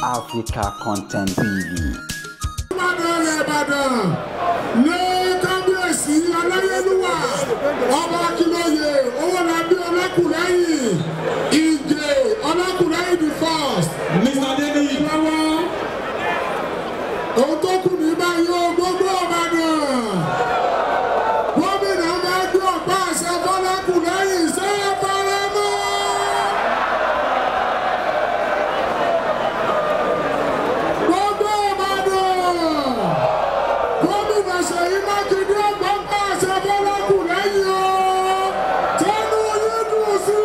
Africa Content TV. Ní kábíyèsí aláyélúwà ọba Akínlóye Owólabí Ọlákùlẹ́yìn Ìgè Ọlákùlẹ́yìn the first. Mr. David lọ́wọ́ ohun tó kù ní báyìí ó gbogbo Ìbàdàn gómìnà máa gbé ọ̀pá àṣẹ fọ́lákùlẹ́yìn ṣé faramọ́. Gbogbo Ìbàdàn gómìnà Ṣèyí Mákindé ọgbọ́n pa àṣẹ fọ́lákùlẹ́yìn o tẹnu yín dùn sí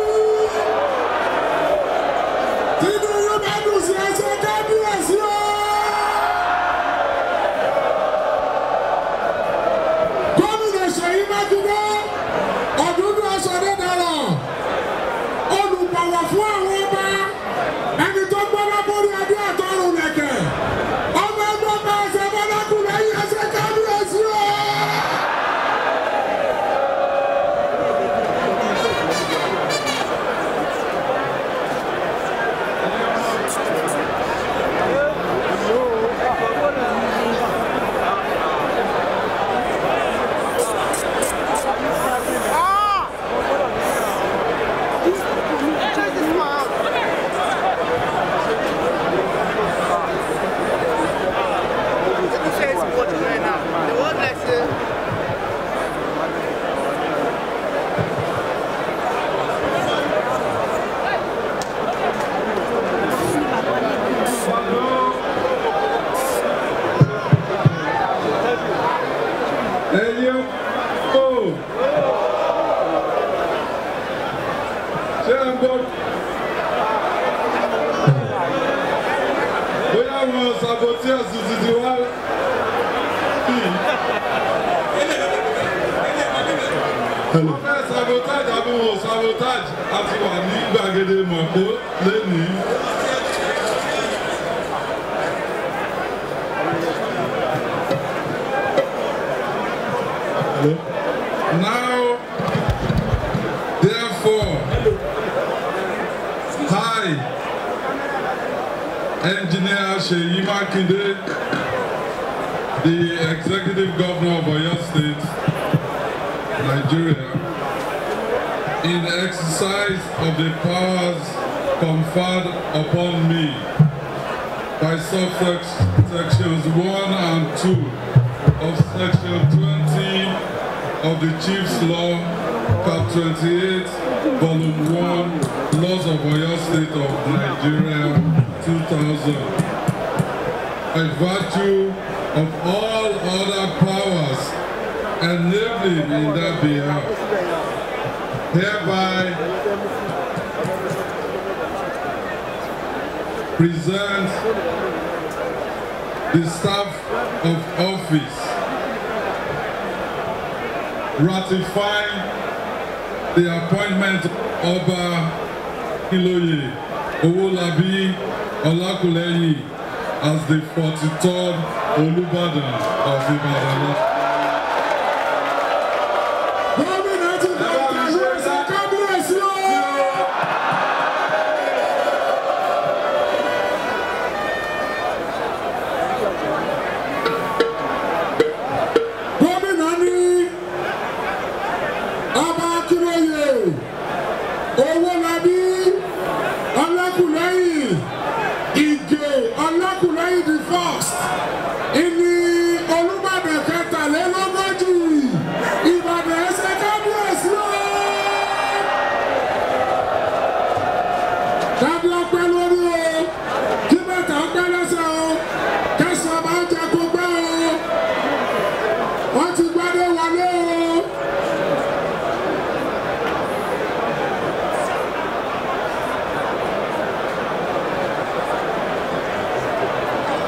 tínú yín bá dùn sí ẹsẹ kábíyèsí o. Gómìnà Ṣèyí Mákindé ọdúndún aṣọdẹdàrọ olùpọ̀wọ̀ fún àwọn ọba ẹni tó gbọ́dọ̀ borí adé àtọrùn lẹ̀kẹ̀ ọba ẹgbẹ́ ọba ẹsẹ̀ fọ́lákùlẹ́yìn ẹsẹ̀ kábíyèsí o. Sabotage àti wà ní gbàgede mọ̀pó lẹ́nìí. Now, therefore, I, Engineer Ṣèyí Mákindé, the Executive Governor of Oyo State, Nigeria, in the exercise of the powers conferred upon me by subsections 1 and 2 of Section 20 of the Chief's Law, Cap 28, Volume 1, Laws of Oyo State of Nigeria, 2000, by virtue of all other powers enabling in that behalf, hereby present the staff of office ratifying the appointment of Ọba Akínlóye Owólabí Ọlákùlẹ́yìn as the 43rd Olúbàdàn of Ìbàdàn. Owólabí Ọlákùlẹ́yìn Ìgè Ọlákùlẹ́yìn the first.